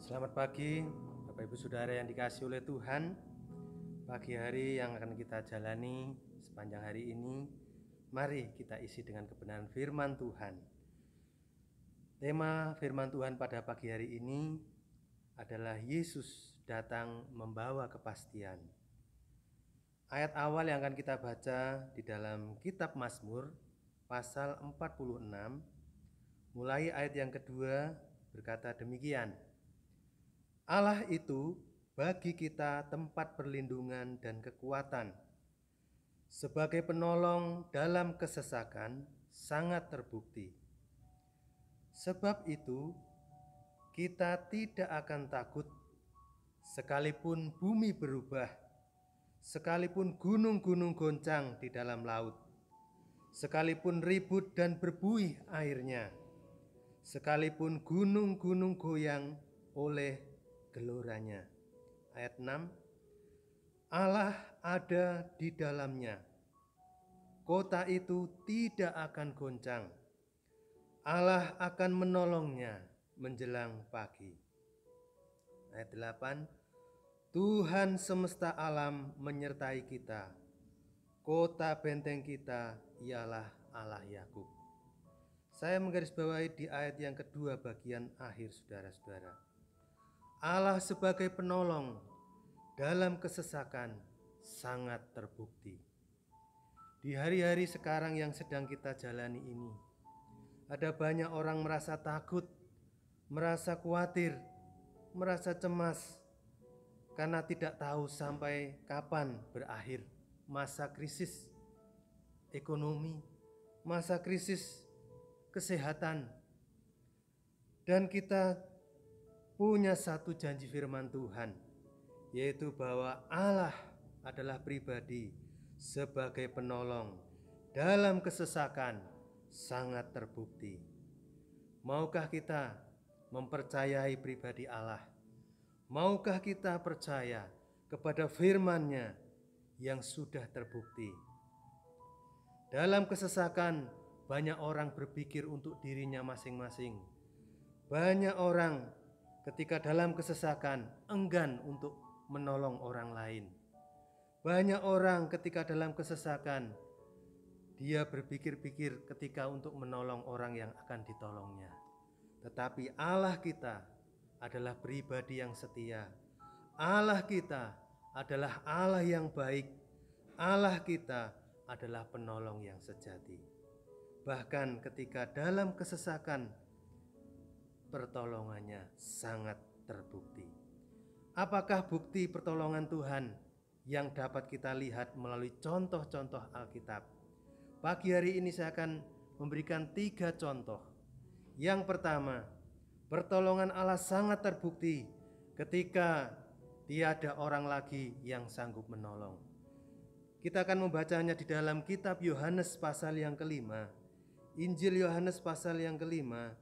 Selamat pagi, Bapak Ibu Saudara yang dikasihi oleh Tuhan. Pagi hari yang akan kita jalani sepanjang hari ini, mari kita isi dengan kebenaran firman Tuhan. Tema firman Tuhan pada pagi hari ini adalah Yesus datang membawa kepastian. Ayat awal yang akan kita baca di dalam kitab Mazmur pasal 46, mulai ayat yang kedua berkata demikian. Allah itu bagi kita tempat perlindungan dan kekuatan. Sebagai penolong dalam kesesakan sangat terbukti. Sebab itu kita tidak akan takut sekalipun bumi berubah, sekalipun gunung-gunung goncang di dalam laut, sekalipun ribut dan berbuih airnya, sekalipun gunung-gunung goyang oleh geloranya. Ayat 6, Allah ada di dalamnya. Kota itu tidak akan goncang. Allah akan menolongnya menjelang pagi. Ayat 8, Tuhan semesta alam menyertai kita. Kota benteng kita ialah Allah Yakub. Saya menggarisbawahi di ayat yang kedua bagian akhir, saudara-saudara. Allah sebagai penolong dalam kesesakan sangat terbukti. Di hari-hari sekarang yang sedang kita jalani ini, ada banyak orang merasa takut, merasa khawatir, merasa cemas karena tidak tahu sampai kapan berakhir masa krisis ekonomi, masa krisis kesehatan. Dan kita punya satu janji firman Tuhan, yaitu bahwa Allah adalah pribadi sebagai penolong dalam kesesakan sangat terbukti. Maukah kita mempercayai pribadi Allah? Maukah kita percaya kepada firman-Nya yang sudah terbukti? Dalam kesesakan banyak orang berpikir untuk dirinya masing-masing. Banyak orang ketika dalam kesesakan enggan untuk menolong orang lain. Banyak orang ketika dalam kesesakan dia berpikir-pikir ketika untuk menolong orang yang akan ditolongnya. Tetapi Allah kita adalah pribadi yang setia. Allah kita adalah Allah yang baik. Allah kita adalah penolong yang sejati. Bahkan ketika dalam kesesakan, pertolongannya sangat terbukti. Apakah bukti pertolongan Tuhan yang dapat kita lihat melalui contoh-contoh Alkitab? Pagi hari ini saya akan memberikan 3 contoh. Yang pertama, pertolongan Allah sangat terbukti ketika tiada orang lagi yang sanggup menolong. Kita akan membacanya di dalam kitab Yohanes pasal yang kelima. Injil Yohanes pasal yang kelima,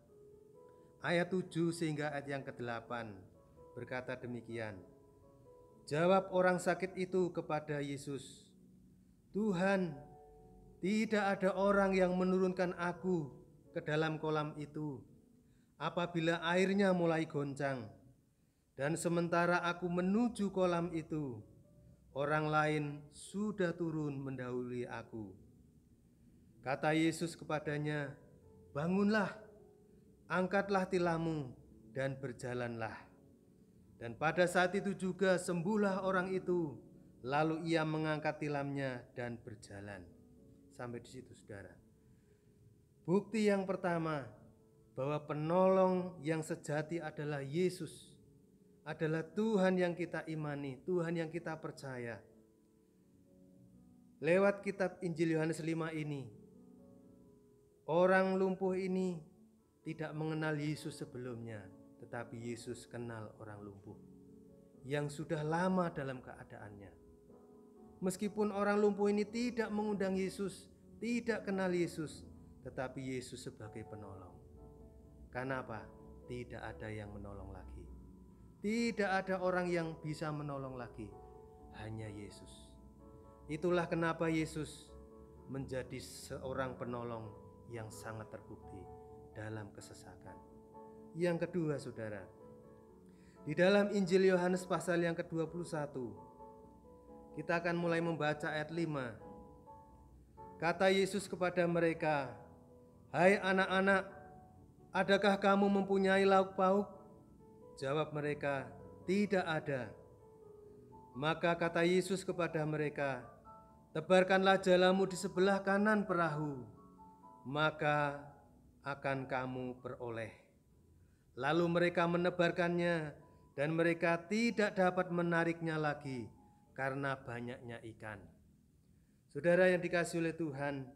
ayat 7 sehingga ayat yang ke-8 berkata demikian. Jawab orang sakit itu kepada Yesus, Tuhan, tidak ada orang yang menurunkan aku ke dalam kolam itu apabila airnya mulai goncang. Dan sementara aku menuju kolam itu, orang lain sudah turun mendahului aku. Kata Yesus kepadanya, bangunlah, angkatlah tilammu dan berjalanlah. Dan pada saat itu juga sembuhlah orang itu, lalu ia mengangkat tilamnya dan berjalan. Sampai di situ, saudara. Bukti yang pertama bahwa penolong yang sejati adalah Yesus, adalah Tuhan yang kita imani, Tuhan yang kita percaya. Lewat kitab Injil Yohanes 5 ini, orang lumpuh ini tidak mengenal Yesus sebelumnya, tetapi Yesus kenal orang lumpuh yang sudah lama dalam keadaannya. Meskipun orang lumpuh ini tidak mengundang Yesus, tidak kenal Yesus, tetapi Yesus sebagai penolong. Karena apa? Tidak ada yang menolong lagi. Tidak ada orang yang bisa menolong lagi, hanya Yesus. Itulah kenapa Yesus menjadi seorang penolong yang sangat terbukti dalam kesesakan. Yang kedua, saudara, Di dalam Injil Yohanes pasal yang ke-21, kita akan mulai membaca ayat 5. Kata Yesus kepada mereka, "Hai anak-anak, adakah kamu mempunyai lauk pauk?" Jawab mereka, "Tidak ada." Maka kata Yesus kepada mereka, "Tebarkanlah jalamu di sebelah kanan perahu, maka akan kamu peroleh." Lalu mereka menebarkannya, dan mereka tidak dapat menariknya lagi karena banyaknya ikan. Saudara yang dikasihi oleh Tuhan,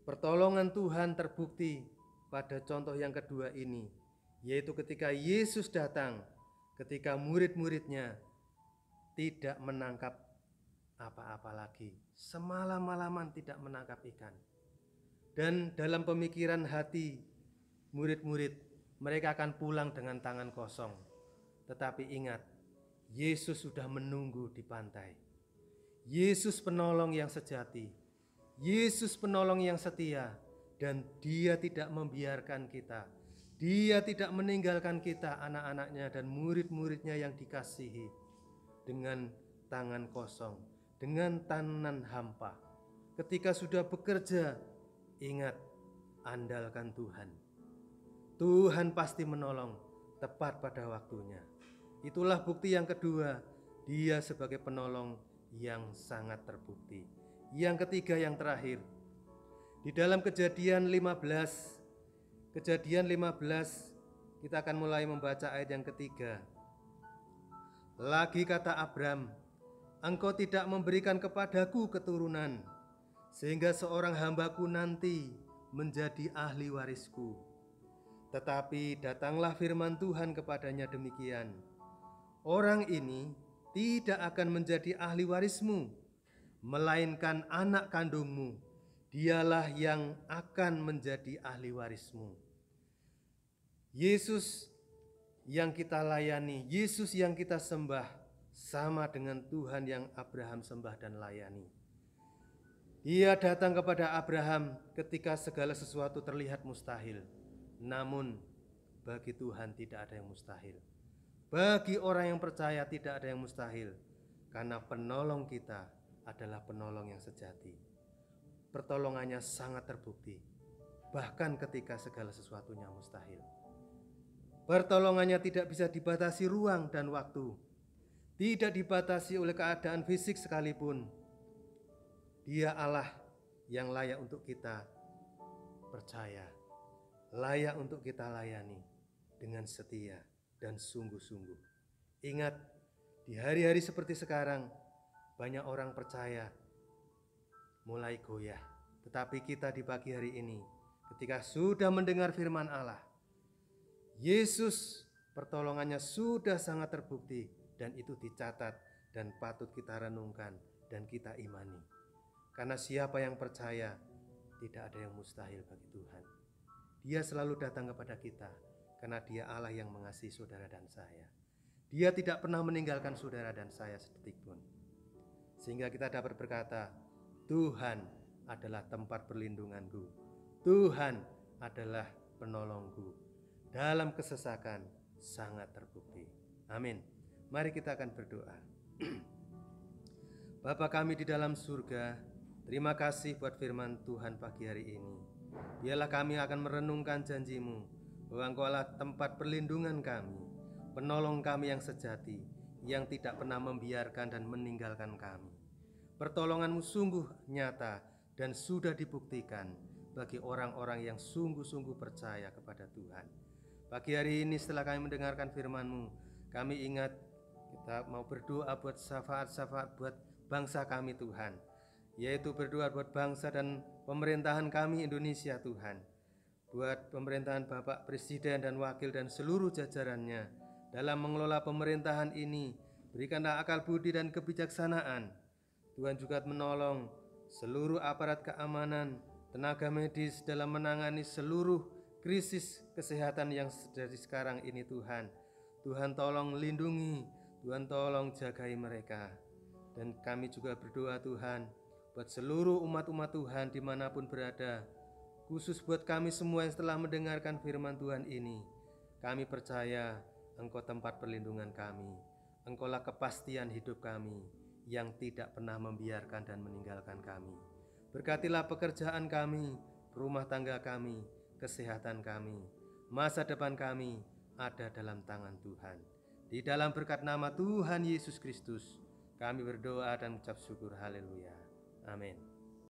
pertolongan Tuhan terbukti pada contoh yang kedua ini, yaitu ketika Yesus datang, ketika murid-muridnya tidak menangkap apa-apa lagi, semalam-malaman tidak menangkap ikan. Dan dalam pemikiran hati murid-murid, mereka akan pulang dengan tangan kosong. Tetapi ingat, Yesus sudah menunggu di pantai. Yesus penolong yang sejati, Yesus penolong yang setia, dan Dia tidak membiarkan kita. Dia tidak meninggalkan kita, anak-anaknya dan murid-muridnya yang dikasihi, dengan tangan kosong, dengan tangan hampa. Ketika sudah bekerja, ingat, andalkan Tuhan. Tuhan pasti menolong tepat pada waktunya. Itulah bukti yang kedua, Dia sebagai penolong yang sangat terbukti. Yang ketiga, yang terakhir, di dalam Kejadian 15, kita akan mulai membaca ayat yang ketiga. Lagi kata Abram, "Engkau tidak memberikan kepadaku keturunan, sehingga seorang hambaku nanti menjadi ahli warisku." Tetapi datanglah firman Tuhan kepadanya demikian, "Orang ini tidak akan menjadi ahli warismu, melainkan anak kandungmu, dialah yang akan menjadi ahli warismu." Yesus yang kita layani, Yesus yang kita sembah, sama dengan Tuhan yang Abraham sembah dan layani. Dia datang kepada Abraham ketika segala sesuatu terlihat mustahil. Namun bagi Tuhan tidak ada yang mustahil. Bagi orang yang percaya tidak ada yang mustahil, karena penolong kita adalah penolong yang sejati. Pertolongannya sangat terbukti, bahkan ketika segala sesuatunya mustahil. Pertolongannya tidak bisa dibatasi ruang dan waktu, tidak dibatasi oleh keadaan fisik sekalipun. Dia Allah yang layak untuk kita percaya, layak untuk kita layani dengan setia dan sungguh-sungguh. Ingat, di hari-hari seperti sekarang, banyak orang percaya mulai goyah. Tetapi kita di pagi hari ini, ketika sudah mendengar firman Allah, Yesus pertolongannya sudah sangat terbukti, dan itu dicatat dan patut kita renungkan dan kita imani. Karena siapa yang percaya, tidak ada yang mustahil bagi Tuhan. Dia selalu datang kepada kita, karena Dia Allah yang mengasihi saudara dan saya. Dia tidak pernah meninggalkan saudara dan saya sedetik pun. Sehingga kita dapat berkata, Tuhan adalah tempat perlindunganku, Tuhan adalah penolongku. Dalam kesesakan sangat terbukti. Amin. Mari kita akan berdoa. Bapa kami di dalam surga, terima kasih buat firman Tuhan pagi hari ini. Biarlah kami akan merenungkan janji-Mu bahwa Engkaulah tempat perlindungan kami, penolong kami yang sejati, yang tidak pernah membiarkan dan meninggalkan kami. Pertolongan-Mu sungguh nyata dan sudah dibuktikan bagi orang-orang yang sungguh-sungguh percaya kepada Tuhan. Pagi hari ini setelah kami mendengarkan firman-Mu, kami ingat kita mau berdoa buat syafaat-syafaat buat bangsa kami Tuhan, yaitu berdoa buat bangsa dan pemerintahan kami Indonesia Tuhan, buat pemerintahan Bapak Presiden dan Wakil dan seluruh jajarannya dalam mengelola pemerintahan ini. Berikanlah akal budi dan kebijaksanaan. Tuhan juga menolong seluruh aparat keamanan, tenaga medis dalam menangani seluruh krisis kesehatan yang terjadi sekarang ini Tuhan. Tuhan tolong lindungi, Tuhan tolong jagai mereka. Dan kami juga berdoa Tuhan buat seluruh umat-umat Tuhan dimanapun berada, khusus buat kami semua yang setelah mendengarkan firman Tuhan ini. Kami percaya Engkau tempat perlindungan kami. Engkaulah kepastian hidup kami yang tidak pernah membiarkan dan meninggalkan kami. Berkatilah pekerjaan kami, rumah tangga kami, kesehatan kami, masa depan kami ada dalam tangan Tuhan. Di dalam berkat nama Tuhan Yesus Kristus, kami berdoa dan mengucap syukur. Haleluya. Amin.